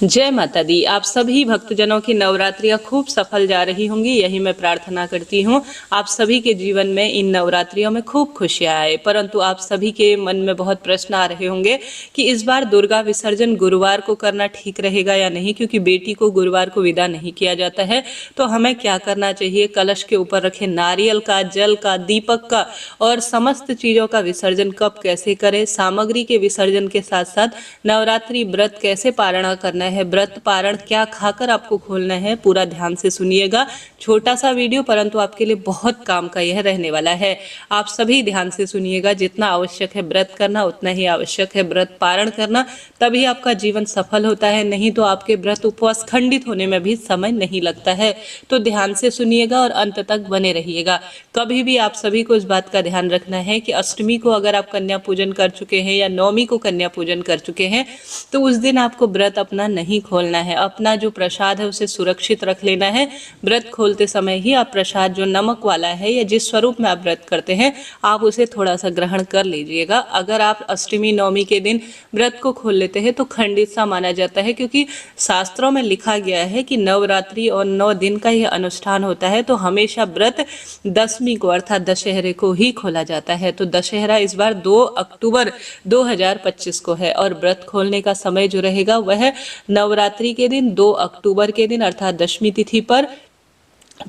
जय माता दी। आप सभी भक्तजनों की नवरात्रियां खूब सफल जा रही होंगी, यही मैं प्रार्थना करती हूँ। आप सभी के जीवन में इन नवरात्रियों में खूब खुशियां आए। परंतु आप सभी के मन में बहुत प्रश्न आ रहे होंगे कि इस बार दुर्गा विसर्जन गुरुवार को करना ठीक रहेगा या नहीं, क्योंकि बेटी को गुरुवार को विदा नहीं किया जाता है। तो हमें क्या करना चाहिए? कलश के ऊपर रखे नारियल का, जल का, दीपक का और समस्त चीजों का विसर्जन कब कैसे करें, सामग्री के विसर्जन के साथ साथ नवरात्रि व्रत कैसे पारणा करना है, व्रत पारण क्या खाकर आपको खोलना है, पूरा ध्यान से सुनिएगा। छोटा सा वीडियो परंतु आपके लिए बहुत काम का यह रहने वाला है। आप सभी ध्यान से सुनिएगा। जितना आवश्यक है व्रत करना उतना ही आवश्यक है व्रत पारण करना, तभी आपका जीवन सफल होता है। नहीं तो आपके व्रत उपवास खंडित होने में भी समय नहीं लगता है। तो ध्यान से सुनिएगा और अंत तक बने रहिएगा। कभी भी आप सभी को इस बात का ध्यान रखना है कि अष्टमी को अगर आप कन्या पूजन कर चुके हैं या नवमी को कन्या पूजन कर चुके हैं तो उस दिन आपको व्रत अपना नहीं खोलना है। अपना जो प्रसाद है उसे सुरक्षित रख लेना है। व्रत खोलते समय ही आप प्रसाद जो नमक वाला है या जिस स्वरूप में आप व्रत करते हैं आप उसे थोड़ा सा ग्रहण कर लीजिएगा। अगर आप अष्टमी नवमी के दिन व्रत को खोल लेते हैं तो खंडित सा माना जाता है, क्योंकि शास्त्रों में लिखा गया है कि नवरात्रि और 9 दिन का यह अनुष्ठान होता है तो हमेशा व्रत दशमी को अर्थात दशहरे को ही खोला जाता है। तो दशहरा इस बार 2 अक्टूबर 2025 को है और व्रत खोलने का समय जो रहेगा वह नवरात्रि के दिन 2 अक्टूबर के दिन अर्थात दशमी तिथि पर,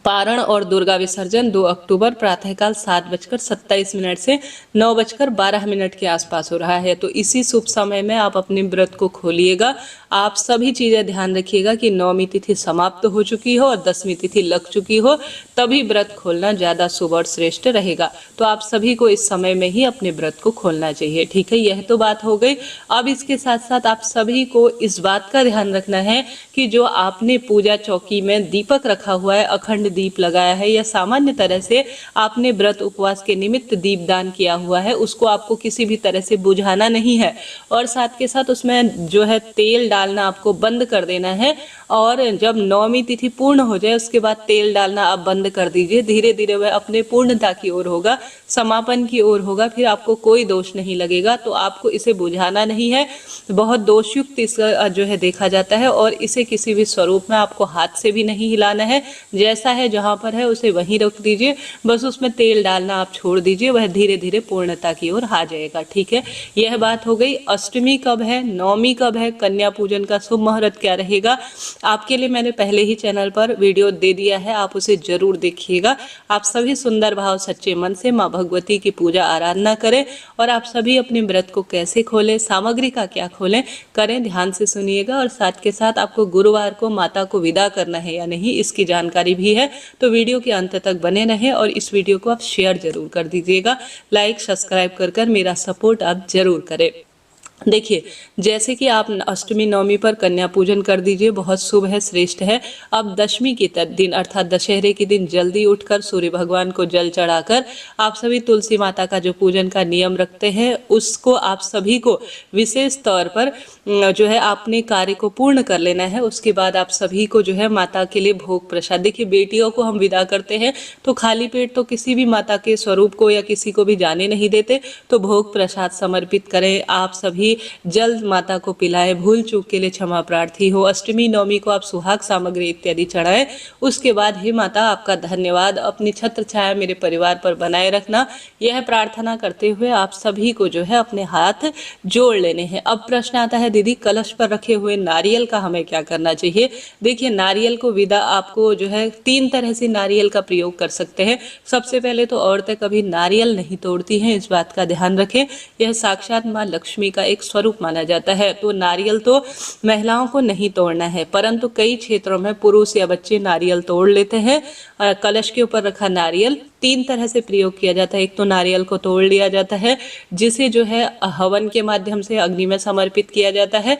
पारण और दुर्गा विसर्जन 2 अक्टूबर प्रातःकाल 7:27 से 9:12 के आसपास हो रहा है। तो इसी शुभ समय में आप अपने व्रत को खोलिएगा। आप सभी चीजें ध्यान रखिएगा कि नवमी तिथि समाप्त हो चुकी हो और दशमी तिथि लग चुकी हो, तभी व्रत खोलना ज्यादा शुभ और श्रेष्ठ रहेगा। तो आप सभी को इस समय में ही अपने व्रत को खोलना चाहिए। ठीक है, यह तो बात हो गई। अब इसके साथ साथ आप सभी को इस बात का ध्यान रखना है कि जो आपने पूजा चौकी में दीपक रखा हुआ है, अखंड दीप लगाया है या सामान्य तरह से आपने व्रत उपवास के निमित्त दीपदान किया हुआ है, उसको आपको किसी भी तरह से बुझाना नहीं है। और साथ के साथ उसमें जो है तेल डालना आपको बंद कर देना है। और जब नवमी तिथि पूर्ण हो जाए उसके बाद तेल डालना आप बंद कर दीजिए। धीरे धीरे वह अपने पूर्णता की ओर होगा, समापन की ओर होगा, फिर आपको कोई दोष नहीं लगेगा। तो आपको इसे बुझाना नहीं है। बहुत दोषयुक्त इसका जो है देखा जाता है और इसे किसी भी स्वरूप में आपको हाथ से भी नहीं हिलाना है। जैसा है जहां पर है उसे वहीं रख दीजिए, बस उसमें तेल डालना आप छोड़ दीजिए, वह धीरे धीरे पूर्णता की ओर आ जाएगा। ठीक है, यह बात हो गई। अष्टमी कब है, नवमी कब है, कन्या पूजन का शुभ मुहूर्त क्या रहेगा, आपके लिए मैंने पहले ही चैनल पर वीडियो दे दिया है, आप उसे जरूर देखिएगा। आप सभी सुंदर भाव सच्चे मन से माँ भगवती की पूजा आराधना करें और आप सभी अपने व्रत को कैसे खोलें, सामग्री का क्या खोलें करें, ध्यान से सुनिएगा। और साथ के साथ आपको गुरुवार को माता को विदा करना है या नहीं इसकी जानकारी भी है। तो वीडियो के अंत तक बने रहें और इस वीडियो को आप शेयर जरूर कर दीजिएगा। लाइक सब्सक्राइब कर मेरा सपोर्ट आप जरूर करें। देखिए, जैसे कि आप अष्टमी नवमी पर कन्या पूजन कर दीजिए, बहुत शुभ है, श्रेष्ठ है। अब दशमी के दिन अर्थात दशहरे के दिन जल्दी उठकर सूर्य भगवान को जल चढ़ाकर आप सभी तुलसी माता का जो पूजन का नियम रखते हैं उसको आप सभी को विशेष तौर पर जो है अपने कार्य को पूर्ण कर लेना है। उसके बाद आप सभी को जो है माता के लिए भोग प्रसाद, देखिए बेटियों को हम विदा करते हैं तो खाली पेट तो किसी भी माता के स्वरूप को या किसी को भी जाने नहीं देते। तो भोग प्रसाद समर्पित करें, आप सभी जल माता को पिलाएं, भूल चूक के लिए क्षमा प्रार्थी हो। अष्टमी नवमी को आप सुहाग सामग्री इत्यादि चढ़ाएं। उसके बाद हे माता आपका धन्यवाद, अपनी छत्र छाया मेरे परिवार पर बनाए रखना, यह प्रार्थना करते हुए आप सभी को जो है अपने हाथ जोड़ लेने हैं। अब प्रश्न आता है दीदी कलश पर रखे हुए नारियल का हमें क्या करना चाहिए। देखिए, नारियल को विदा आपको जो है 3 तरह से नारियल का प्रयोग कर सकते हैं। सबसे पहले तो औरतें कभी नारियल नहीं तोड़ती हैं, इस बात का ध्यान रखें। यह साक्षात माँ लक्ष्मी का एक स्वरूप माना जाता है। तो नारियल तो महिलाओं को नहीं तोड़ना है, परंतु कई क्षेत्रों में पुरुष या बच्चे नारियल तोड़ लेते हैं। कलश के ऊपर रखा नारियल 3 तरह से प्रयोग किया जाता है। एक तो नारियल को तोड़ लिया जाता है जिसे जो है हवन के माध्यम से अग्नि में समर्पित किया जाता है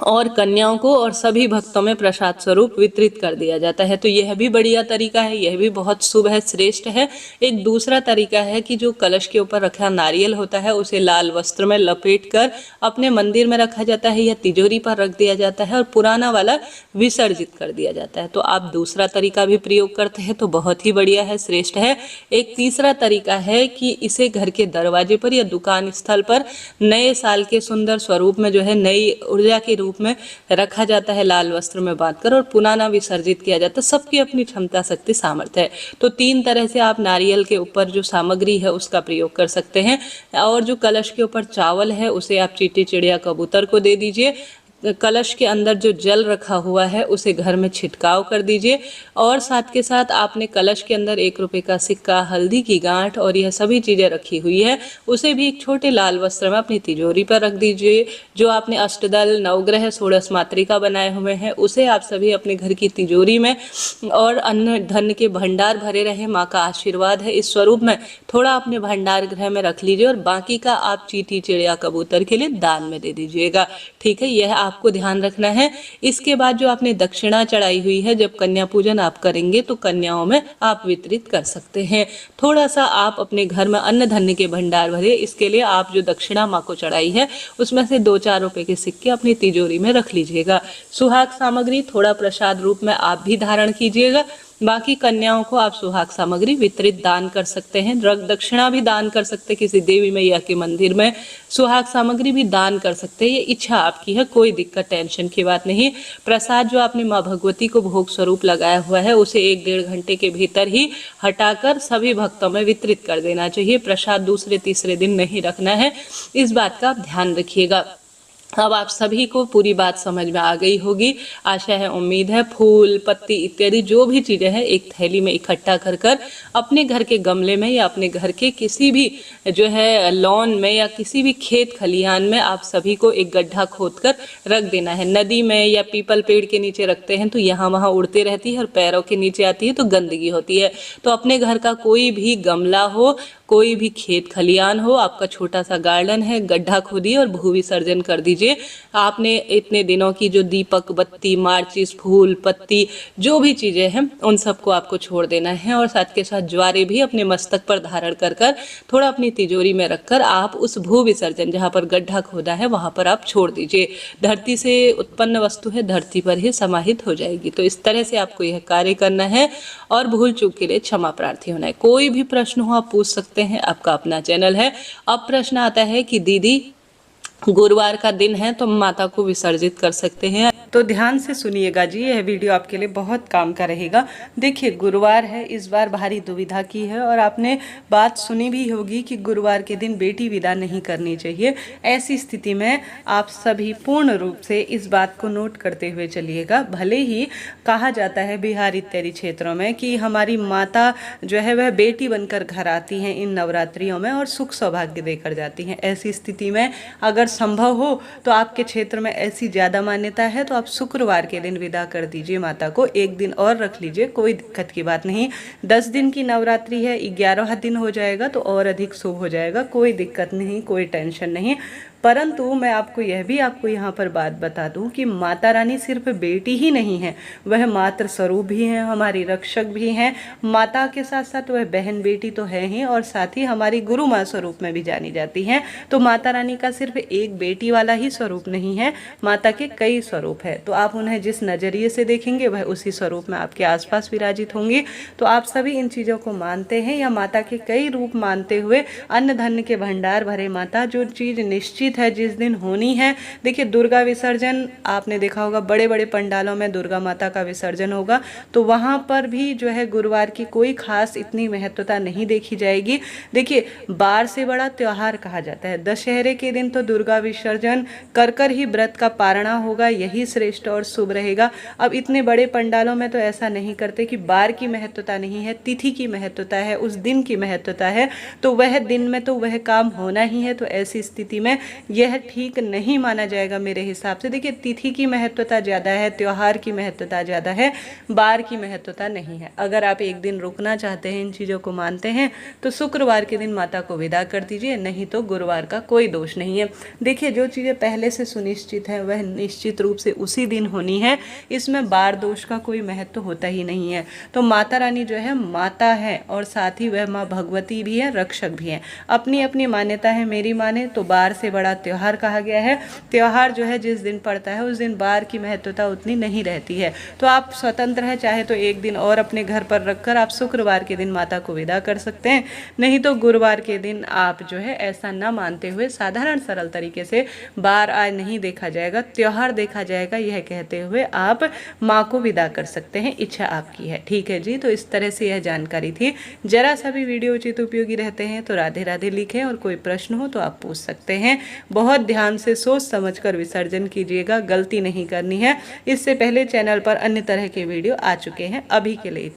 और कन्याओं को और सभी भक्तों में प्रसाद स्वरूप वितरित कर दिया जाता है। तो यह भी बढ़िया तरीका है, यह भी बहुत शुभ है, श्रेष्ठ है। एक दूसरा तरीका है कि जो कलश के ऊपर रखा नारियल होता है उसे लाल वस्त्र में लपेटकर अपने मंदिर में रखा जाता है या तिजोरी पर रख दिया जाता है और पुराना वाला विसर्जित कर दिया जाता है। तो आप दूसरा तरीका भी प्रयोग करते हैं तो बहुत ही बढ़िया है, श्रेष्ठ है। एक तीसरा तरीका है कि इसे घर के दरवाजे पर या दुकान स्थल पर नए साल के सुंदर स्वरूप में जो है नई ऊर्जा के रूप रूप में रखा जाता है लाल वस्त्र में बांधकर और पुराना विसर्जित किया जाता है। सबकी अपनी क्षमता, शक्ति, सामर्थ्य है। तो 3 तरह से आप नारियल के ऊपर जो सामग्री है उसका प्रयोग कर सकते हैं। और जो कलश के ऊपर चावल है उसे आप चींटी, चिड़िया, कबूतर को दे दीजिए। कलश के अंदर जो जल रखा हुआ है उसे घर में छिड़काव कर दीजिए। और साथ के साथ आपने कलश के अंदर 1 रुपये का सिक्का, हल्दी की गांठ और यह सभी चीज़ें रखी हुई है, उसे भी एक छोटे लाल वस्त्र में अपनी तिजोरी पर रख दीजिए। जो आपने अष्टदल, नवग्रह, षोडश मातृका बनाए हुए हैं उसे आप सभी अपने घर की तिजोरी में, और अन्न धन के भंडार भरे रहे, माँ का आशीर्वाद है इस स्वरूप में, थोड़ा अपने भंडार गृह में रख लीजिए और बाकी का आप चींटी, चिड़िया, कबूतर के लिए दान में दे दीजिएगा। ठीक है, यह आपको ध्यान रखना है। इसके बाद जो आपने दक्षिणा चढ़ाई हुई है, जब कन्या पूजन आप करेंगे तो कन्याओं में आप वितरित कर सकते हैं। थोड़ा सा आप अपने घर में अन्न धन्य के भंडार भरे। इसके लिए आप जो दक्षिणा माँ को चढ़ाई है उसमें से 2-4 रुपए के सिक्के अपनी तिजोरी में रख लीजिएगा। सुहाग सामग्री थोड़ा प्रसाद रूप में आप भी धारण कीजिएगा। बाकी कन्याओं को आप सुहाग सामग्री वितरित दान कर सकते हैं। दक्षिणा भी दान कर सकते हैं किसी देवी मैया के मंदिर में, सुहाग सामग्री भी दान कर सकते हैं। ये इच्छा आपकी है, कोई दिक्कत, टेंशन की बात नहीं। प्रसाद जो आपने माँ भगवती को भोग स्वरूप लगाया हुआ है उसे 1-1.5 घंटे के भीतर ही हटाकर सभी भक्तों में वितरित कर देना चाहिए। प्रसाद दूसरे तीसरे दिन नहीं रखना है, इस बात का आप ध्यान रखिएगा। अब आप सभी को पूरी बात समझ में आ गई होगी, आशा है, उम्मीद है। फूल, पत्ती इत्यादि जो भी चीज़ें हैं एक थैली में इकट्ठा कर कर अपने घर के गमले में या अपने घर के किसी भी जो है लॉन में या किसी भी खेत खलिहान में आप सभी को एक गड्ढा खोद कर रख देना है। नदी में या पीपल पेड़ के नीचे रखते हैं तो यहाँ वहाँ उड़ते रहती है और पैरों के नीचे आती है तो गंदगी होती है। तो अपने घर का कोई भी गमला हो, कोई भी खेत खलिहान हो, आपका छोटा सा गार्डन है, गड्ढा खोदिए और भू विसर्जन कर दीजिए। आपने इतने दिनों की जो दीपक, बत्ती, माचिस, फूल, पत्ती जो भी चीज़ें हैं उन सबको आपको छोड़ देना है। और साथ के साथ ज्वारे भी अपने मस्तक पर धारण कर कर थोड़ा अपनी तिजोरी में रखकर आप उस भू विसर्जन जहाँ पर गड्ढा खोदा है वहाँ पर आप छोड़ दीजिए। धरती से उत्पन्न वस्तु है, धरती पर ही समाहित हो जाएगी। तो इस तरह से आपको यह कार्य करना है और भूल चूक के लिए क्षमा प्रार्थी होना है। कोई भी प्रश्न हो आप पूछ सकते हैं, आपका अपना चैनल है। अब प्रश्न आता है कि दीदी गुरुवार का दिन है तो माता को विसर्जित कर सकते हैं? तो ध्यान से सुनिएगा जी, यह वीडियो आपके लिए बहुत काम का रहेगा। देखिए, गुरुवार है, इस बार भारी दुविधा की है और आपने बात सुनी भी होगी कि गुरुवार के दिन बेटी विदा नहीं करनी चाहिए। ऐसी स्थिति में आप सभी पूर्ण रूप से इस बात को नोट करते हुए चलिएगा। भले ही कहा जाता है बिहार इत्यादि क्षेत्रों में कि हमारी माता जो है वह बेटी बनकर घर आती हैं इन नवरात्रियों में और सुख सौभाग्य देकर जाती हैं। ऐसी स्थिति में अगर संभव हो तो आपके क्षेत्र में ऐसी ज़्यादा मान्यता है तो आप शुक्रवार के दिन विदा कर दीजिए माता को। 1 दिन और रख लीजिए, कोई दिक्कत की बात नहीं। 10 दिन की नवरात्रि है, 11वां दिन हो जाएगा तो और अधिक शुभ हो जाएगा, कोई दिक्कत नहीं, कोई टेंशन नहीं। परंतु मैं आपको यहाँ पर बात बता दूं कि माता रानी सिर्फ बेटी ही नहीं है, वह मातृ स्वरूप भी हैं, हमारी रक्षक भी हैं। माता के साथ साथ वह बहन बेटी तो है ही और साथ ही हमारी गुरु माँ स्वरूप में भी जानी जाती हैं। तो माता रानी का सिर्फ एक बेटी वाला ही स्वरूप नहीं है, माता के कई स्वरूप है। तो आप उन्हें जिस नज़रिए से देखेंगे वह उसी स्वरूप में आपके आसपास विराजित होंगी। तो आप सभी इन चीज़ों को मानते हैं या माता के कई रूप मानते हुए अन्न धन्य के भंडार भरे माता जो चीज़ निश्चित है जिस दिन होनी है। देखिए, दुर्गा विसर्जन आपने देखा होगा, बड़े बड़े पंडालों में दुर्गा माता का विसर्जन होगा तो वहाँ पर भी जो है गुरुवार की कोई खास इतनी महत्वता नहीं देखी जाएगी। देखिए, बार से बड़ा त्योहार कहा जाता है, दशहरे के दिन तो दुर्गा विसर्जन कर कर ही व्रत का पारणा होगा, यही श्रेष्ठ और शुभ रहेगा। अब इतने बड़े पंडालों में तो ऐसा नहीं करते कि बार की महत्वता नहीं है, तिथि की महत्वता है, उस दिन की महत्वता है, तो वह दिन में तो वह काम होना ही है। तो ऐसी स्थिति में यह ठीक नहीं माना जाएगा मेरे हिसाब से। देखिए, तिथि की महत्वता ज़्यादा है, त्यौहार की महत्वता ज़्यादा है, बार की महत्वता नहीं है। अगर आप एक दिन रुकना चाहते हैं, इन चीज़ों को मानते हैं तो शुक्रवार के दिन माता को विदा कर दीजिए, नहीं तो गुरुवार का कोई दोष नहीं है। देखिए, जो चीज़ें पहले से सुनिश्चित है वह निश्चित रूप से उसी दिन होनी है, इसमें बार दोष का कोई महत्व होता ही नहीं है। तो माता रानी जो है माता है और साथ ही वह माँ भगवती भी है, रक्षक भी है। अपनी अपनी मान्यता है, मेरी माने तो बार से बड़ा बड़ा त्यौहार कहा गया है। त्यौहार जो है जिस दिन पड़ता है उस दिन बार की महत्वता उतनी नहीं रहती है। तो आप स्वतंत्र हैं, चाहे तो एक दिन और अपने घर पर रखकर आप शुक्रवार के दिन माता को विदा कर सकते हैं, नहीं तो गुरुवार के दिन आप जो है ऐसा न मानते हुए साधारण सरल तरीके से बार आज नहीं देखा जाएगा, त्यौहार देखा जाएगा, यह कहते हुए आप माँ को विदा कर सकते हैं। इच्छा आपकी है। ठीक है जी। तो इस तरह से यह जानकारी थी। जरा सा भी वीडियो उचित उपयोगी रहते हैं तो राधे राधे लिखें, और कोई प्रश्न हो तो आप पूछ सकते हैं। बहुत ध्यान से सोच समझकर विसर्जन कीजिएगा, गलती नहीं करनी है। इससे पहले चैनल पर अन्य तरह के वीडियो आ चुके हैं। अभी के लिए